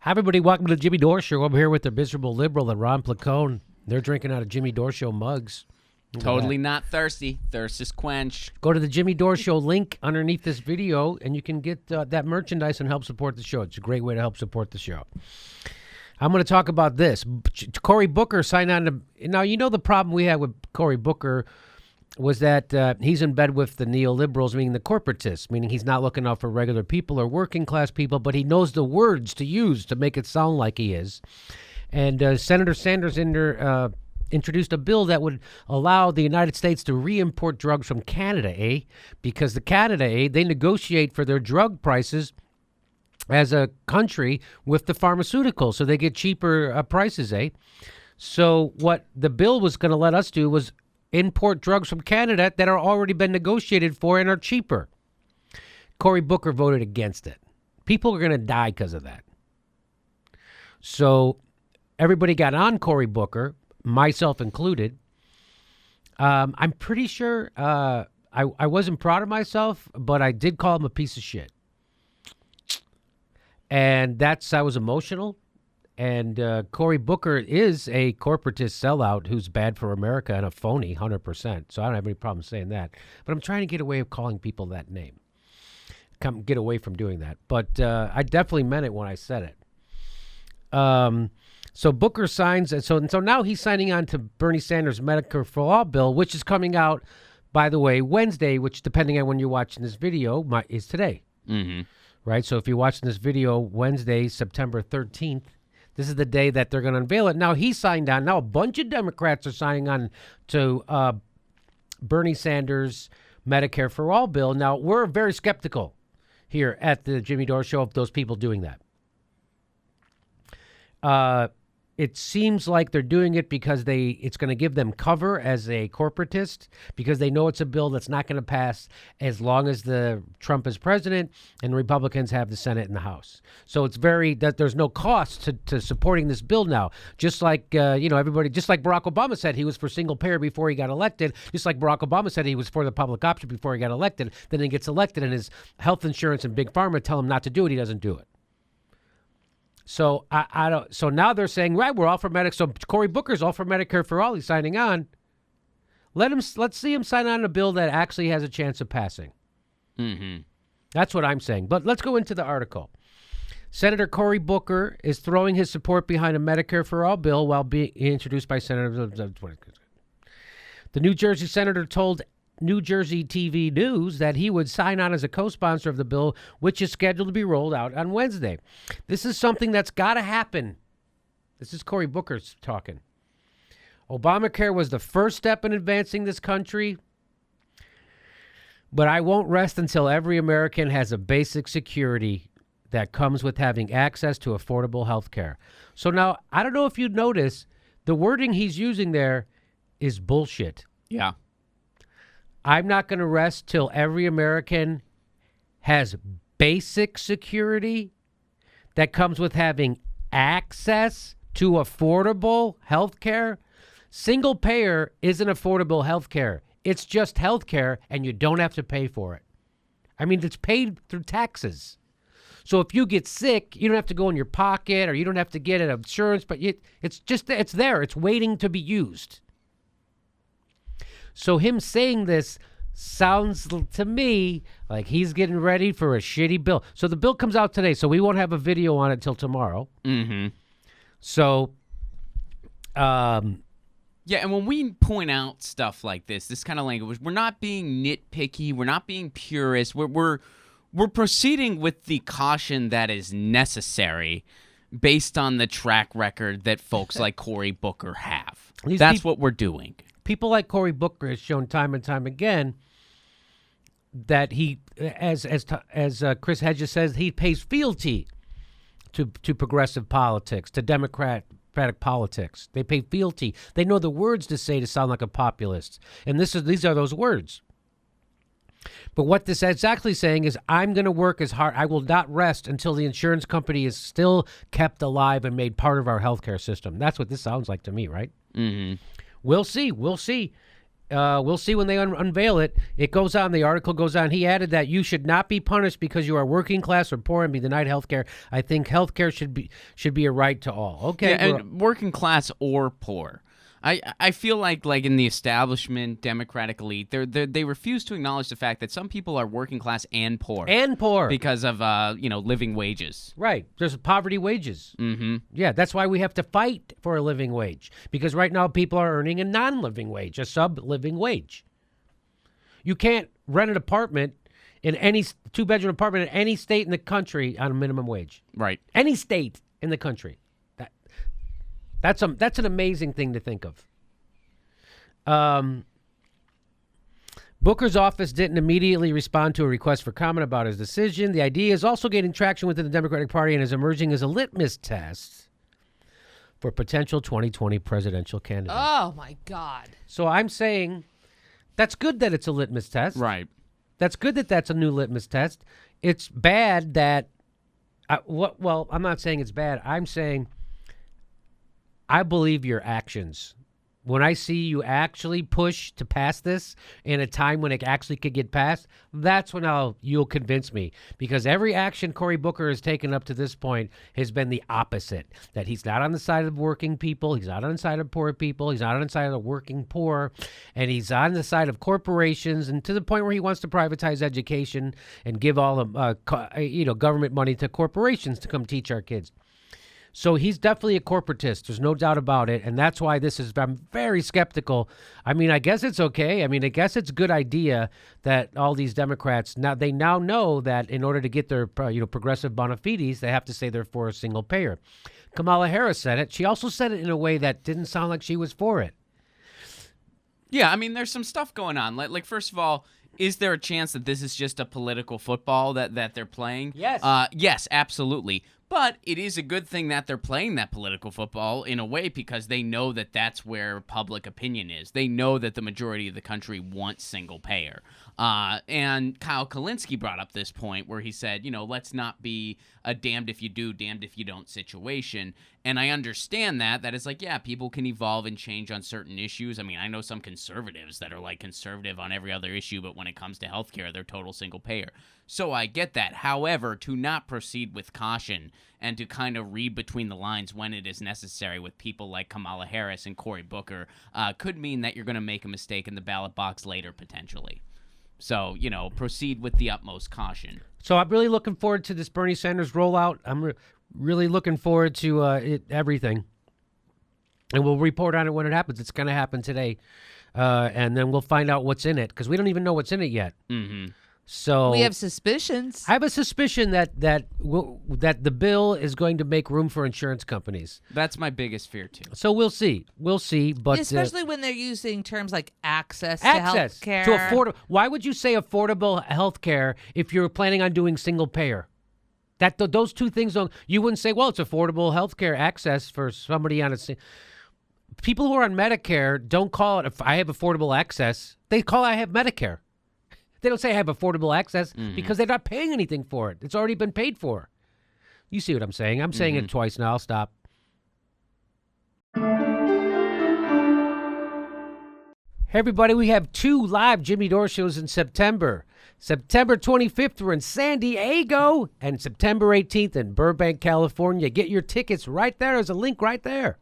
Hi, everybody. Welcome to the Jimmy Dore Show. I'm here with the miserable liberal and Ron Placone. They're drinking out of Jimmy Dore Show mugs. Totally not thirsty. Thirst is quenched. Go to the Jimmy Dore Show link underneath this video, and you can get that merchandise and help support the show. It's a great way to help support the show. I'm going to talk about this. Cory Booker signed on to... Now, you know the problem we had with Cory Booker was that he's in bed with the neoliberals, meaning the corporatists, meaning he's not looking out for regular people or working class people, but he knows the words to use to make it sound like he is. And Senator Sanders introduced a bill that would allow the United States to re-import drugs from Canada, because the Canada, they negotiate for their drug prices as a country with the pharmaceuticals, so they get cheaper prices, So what the bill was going to let us do was import drugs from Canada that are already been negotiated for and are cheaper. Cory Booker voted against it. People are going to die because of that. So everybody got on Cory Booker, myself included. I'm pretty sure I wasn't proud of myself, but I did call him a piece of shit. And I was emotional. And Cory Booker is a corporatist sellout who's bad for America and a phony, 100%. So I don't have any problem saying that. But I'm trying to get away from calling people that name. Get away from doing that. But I definitely meant it when I said it. So Booker signs, and so now he's signing on to Bernie Sanders' Medicare for All bill, which is coming out, by the way, Wednesday, which, depending on when you're watching this video, is today. Mm-hmm. Right? So if you're watching this video Wednesday, September 13th, this is the day that they're going to unveil it. Now, he signed on. Now, a bunch of Democrats are signing on to Bernie Sanders' Medicare for All bill. Now, we're very skeptical here at the Jimmy Dore Show of those people doing that. It seems like they're doing it because it's going to give them cover as a corporatist, because they know it's a bill that's not going to pass as long as Trump is president and Republicans have the Senate and the House. So it's that there's no cost to supporting this bill now. Just like, everybody, just like Barack Obama said he was for single payer before he got elected, just like Barack Obama said he was for the public option before he got elected, then he gets elected and his health insurance and Big Pharma tell him not to do it, he doesn't do it. So I don't. So now they're saying, right, we're all for Medicare. So Cory Booker's all for Medicare for all. He's signing on. Let's see him sign on a bill that actually has a chance of passing. Mm-hmm. That's what I'm saying. But let's go into the article. Senator Cory Booker is throwing his support behind a Medicare for all bill while being introduced by Senators. The New Jersey senator told New Jersey TV News that he would sign on as a co-sponsor of the bill, which is scheduled to be rolled out on Wednesday. This is something that's got to happen. This is Cory Booker talking. Obamacare was the first step in advancing this country, but I won't rest until every American has a basic security that comes with having access to affordable health care. So now, I don't know if you'd notice, the wording he's using there is bullshit. Yeah. I'm not going to rest till every American has basic security that comes with having access to affordable health care. Single payer isn't affordable health care. It's just health care, and you don't have to pay for it. I mean, it's paid through taxes. So if you get sick, you don't have to go in your pocket, or you don't have to get an insurance, but it's there. It's waiting to be used. So him saying this sounds to me like he's getting ready for a shitty bill. So the bill comes out today, so we won't have a video on it till tomorrow. Mm-hmm. So, yeah, and when we point out stuff like this kind of language, we're not being nitpicky, we're not being purist, we're proceeding with the caution that is necessary based on the track record that folks like Cory Booker have. That's what we're doing. People like Cory Booker has shown time and time again that he, as Chris Hedges says, he pays fealty to progressive politics, to Democratic politics. They pay fealty. They know the words to say to sound like a populist, and these are those words. But what this is exactly saying is, I'm going to work as hard. I will not rest until the insurance company is still kept alive and made part of our healthcare system. That's what this sounds like to me, right? Mm-hmm. We'll see. We'll see when they unveil it. It goes on. The article goes on. He added that you should not be punished because you are working class or poor and be denied health care. I think health care should be a right to all. Okay. Yeah, and working class or poor. I feel like in the establishment, Democratic elite, they refuse to acknowledge the fact that some people are working class and poor. Because of, living wages. Right. There's poverty wages. Mm-hmm. Yeah, that's why we have to fight for a living wage. Because right now people are earning a non-living wage, a sub-living wage. You can't rent an apartment in any two-bedroom apartment in any state in the country on a minimum wage. Right. Any state in the country. That's an amazing thing to think of. Booker's office didn't immediately respond to a request for comment about his decision. The idea is also gaining traction within the Democratic Party and is emerging as a litmus test for potential 2020 presidential candidate. Oh, my God. So I'm saying that's good that it's a litmus test. Right. That's good that that's a new litmus test. It's bad that I'm not saying it's bad. I'm saying I believe your actions. When I see you actually push to pass this in a time when it actually could get passed, that's when you'll convince me. Because every action Cory Booker has taken up to this point has been the opposite. That he's not on the side of working people. He's not on the side of poor people. He's not on the side of the working poor. And he's on the side of corporations, and to the point where he wants to privatize education and give all the government money to corporations to come teach our kids. So he's definitely a corporatist. There's no doubt about it. And that's why I'm very skeptical. I mean, I guess it's okay. I mean, I guess it's a good idea that all these Democrats, they now know that in order to get their progressive bona fides, they have to say they're for a single payer. Kamala Harris said it. She also said it in a way that didn't sound like she was for it. Yeah, I mean, there's some stuff going on. Like first of all, is there a chance that this is just a political football that they're playing? Yes. Yes, absolutely. But it is a good thing that they're playing that political football in a way because they know that that's where public opinion is. They know that the majority of the country wants single payer. And Kyle Kalinske brought up this point where he said, let's not be a damned if you do, damned if you don't situation. And I understand that is like, yeah, people can evolve and change on certain issues. I mean, I know some conservatives that are conservative on every other issue, but when it comes to healthcare, they're total single payer. So I get that. However, to not proceed with caution and to kind of read between the lines when it is necessary with people like Kamala Harris and Cory Booker could mean that you're going to make a mistake in the ballot box later, potentially. So, proceed with the utmost caution. So I'm really looking forward to this Bernie Sanders rollout. I'm really looking forward to everything. And we'll report on it when it happens. It's going to happen today. And then we'll find out what's in it because we don't even know what's in it yet. Mm-hmm. So we have suspicions. I have a suspicion that the bill is going to make room for insurance companies. That's my biggest fear too. So we'll see. But especially when they're using terms like access to health care. To affordable. Why would you say affordable health care if you're planning on doing single payer? Those two things don't. You wouldn't say, well, it's affordable health care access for somebody on a. People who are on Medicare don't call it. If I have affordable access, they call it I have Medicare. They don't say I have affordable access because they're not paying anything for it. It's already been paid for. You see what I'm saying? I'm saying it twice now. I'll stop. Hey, everybody, we have 2 live Jimmy Dore shows in September. September 25th, we're in San Diego, and September 18th in Burbank, California. Get your tickets right there. There's a link right there.